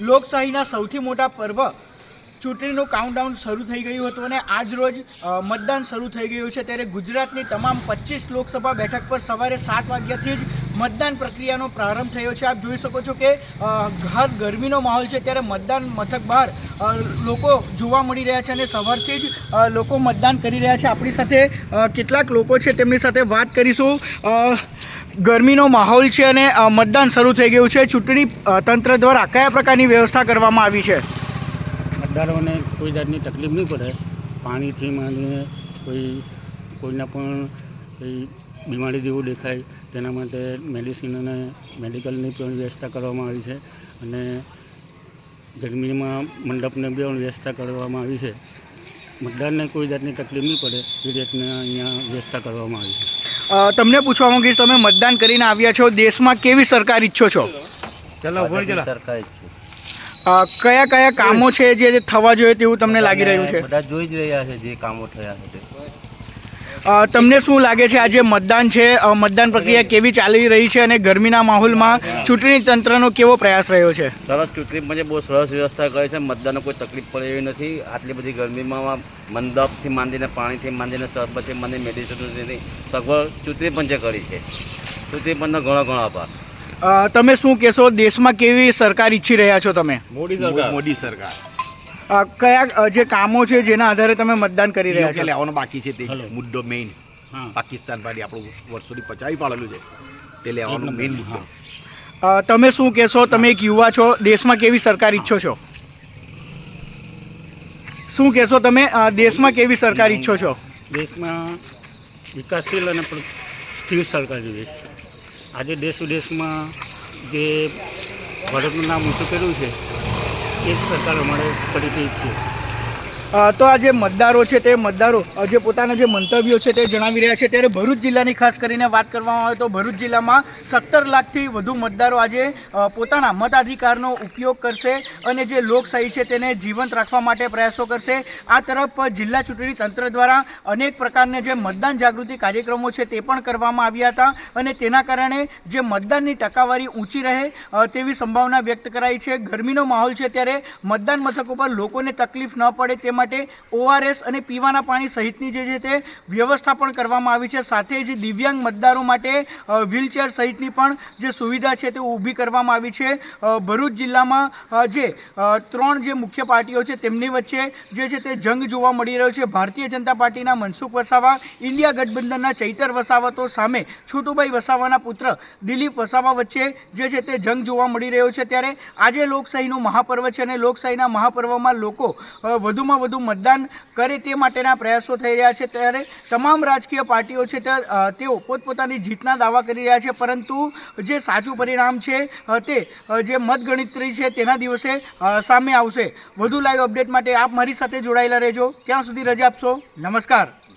લોકશાહીના સૌથી મોટા પર્વ ચૂંટણીનું કાઉન્ટડાઉન શરૂ થઈ ગયું હતું અને આજ રોજ મતદાન શરૂ થઈ ગયું છે। ત્યારે ગુજરાતની તમામ 25 લોકસભા બેઠક પર સવારે 7 વાગ્યાથી જ મતદાન પ્રક્રિયાનો પ્રારંભ થયો છે। આપ જોઈ શકો છો કે ગરમીનો માહોલ છે, ત્યારે મતદાન મથક બહાર લોકો જોવા મળી રહ્યા છે અને સવારથી જ લોકો મતદાન કરી રહ્યા છે। આપણી સાથે કેટલાક લોકો છે, તેમની સાથે વાત કરીશું। ગરમીનો માહોલ છે અને મતદાન શરૂ થઈ ગયું છે। ચૂંટણી તંત્ર દ્વારા કયા પ્રકારની વ્યવસ્થા કરવામાં આવી છે? મતદારોને કોઈ જાતની તકલીફ નહીં પડે, પાણીથી માંડીને કોઈના પણ કોઈ બીમારી જેવું દેખાય તેના માટે મેડિસિન અને મેડિકલની પણ વ્યવસ્થા કરવામાં આવી છે અને ગરમીમાં મંડપને પણ વ્યવસ્થા કરવામાં આવી છે। મતદારને કોઈ જાતની તકલીફ નહીં પડે એ રીતના અહીંયા વ્યવસ્થા કરવામાં આવી છે। તમને પૂછવા માંગીશ, તમે મતદાન કરીને આવ્યા છો, દેશમાં કેવી સરકાર ઈચ્છો છો? સરકાર કયા કયા કામો છે જે થવા જોઈએ તેવું તમને લાગી રહ્યું છે? બધા જોઈ જ રહ્યા છે જે કામો થયા છે તે। તમને શું લાગે છે આજે મતદાન છે, મતદાન પ્રક્રિયા કેવી ચાલી રહી છે અને ગરમીના માહોલમાં ચૂંટણી તંત્રનો કેવો પ્રયાસ રહ્યો છે? સરસ, ચૂંટણીમાં બહુ સરસ વ્યવસ્થા કરી છે, મતદાનનો કોઈ તકલીફ પડે એવી નથી। આટલી બધી ગરમીમાં મંડપથી માંડીને પાણીથી માંડીને શરબતથી માંડીને મેડિસિનથી સગવડ ચૂંટણી પંચે કરી છે। ચૂંટણી પંચનો ઘણો ઘણો આભાર। તમે શું કહેશો, દેશમાં કેવી સરકાર ઈચ્છી રહ્યા છો તમે? મોદી સરકાર। કયા જે કામો છે જેના આધારે તમે મતદાન કરી રહ્યા છો? લેવાનો બાકી છે તે મુદ્દો મેઇન પાકિસ્તાન પાડી આપણું વર્ષોથી પચાવી પાડેલું છે તે લેવાનો મેઇન મુદ્દો। તમે શું કહેશો, તમે એક યુવા છો, દેશમાં કેવી સરકાર ઈચ્છો છો? શું કહેશો તમે, દેશમાં કેવી સરકાર ઈચ્છો છો? દેશમાં વિકાસશીલ અને સ્થિર સરકાર જોઈએ છે। આજે દેશ વિદેશમાં જે ભારતનું નામ ઊંચું કર્યું છે એ જ સરકાર અમારે ફરીથી ઈચ્છીએ। તો આ જે મતદારો છે તે મતદારો જે પોતાના જે મંતવ્યો છે તે જણાવી રહ્યા છે। ત્યારે ભરૂચ જિલ્લાની ખાસ કરીને વાત કરવામાં આવે તો ભરૂચ જિલ્લામાં 17 લાખથી વધુ મતદારો આજે પોતાના મતાધિકારનો ઉપયોગ કરશે અને જે લોકશાહી છે તેને જીવંત રાખવા માટે પ્રયાસો કરશે। આ તરફ જિલ્લા ચૂંટણી તંત્ર દ્વારા અનેક પ્રકારના જે મતદાન જાગૃતિ કાર્યક્રમો છે તે પણ કરવામાં આવ્યા હતા અને તેના કારણે જે મતદાનની ટકાવારી ઊંચી રહે તેવી સંભાવના વ્યક્ત કરાઈ છે। ગરમીનો માહોલ છે ત્યારે મતદાન મથકો પર લોકોને તકલીફ ન પડે તે માટે ORS અને પીવાના પાણી સહિતની જે છે તે વ્યવસ્થા પણ કરવામાં આવી છે। સાથે જ દિવ્યાંગ મતદારો માટે વ્હીલચેર સહિતની પણ જે સુવિધા છે તે ઊભી કરવામાં આવી છે। ભરૂચ જિલ્લામાં જે 3 જે મુખ્ય પાર્ટીઓ છે તેમની વચ્ચે જે છે તે જંગ જોવા મળી રહ્યો છે। ભારતીય જનતા પાર્ટીના મનસુખ વસાવા, ઇન્ડિયા ગઠબંધનના ચૈતર વસાવા તો સામે છોટુભાઈ વસાવાના પુત્ર દિલીપ વસાવા વચ્ચે જે છે તે જંગ જોવા મળી રહ્યો છે। ત્યારે આજે લોકશાહીનું મહાપર્વ છે અને લોકશાહીના મહાપર્વમાં લોકો વધુમાં વધુ મતદાન કરે તે માટેના પ્રયાસો થઈ રહ્યા છે। ત્યારે તમામ રાજકીય પાર્ટીઓ છે તેઓ પોતપોતાની જીતના દાવા કરી રહ્યા છે, પરંતુ જે સાચું પરિણામ છે તે જે મતગણતરી છે તેના દિવસે સામે આવશે। વધુ લાઈવ અપડેટ માટે આપ મારી સાથે જોડાયેલા રહેજો। ત્યાં સુધી રજા આપશો। નમસ્કાર।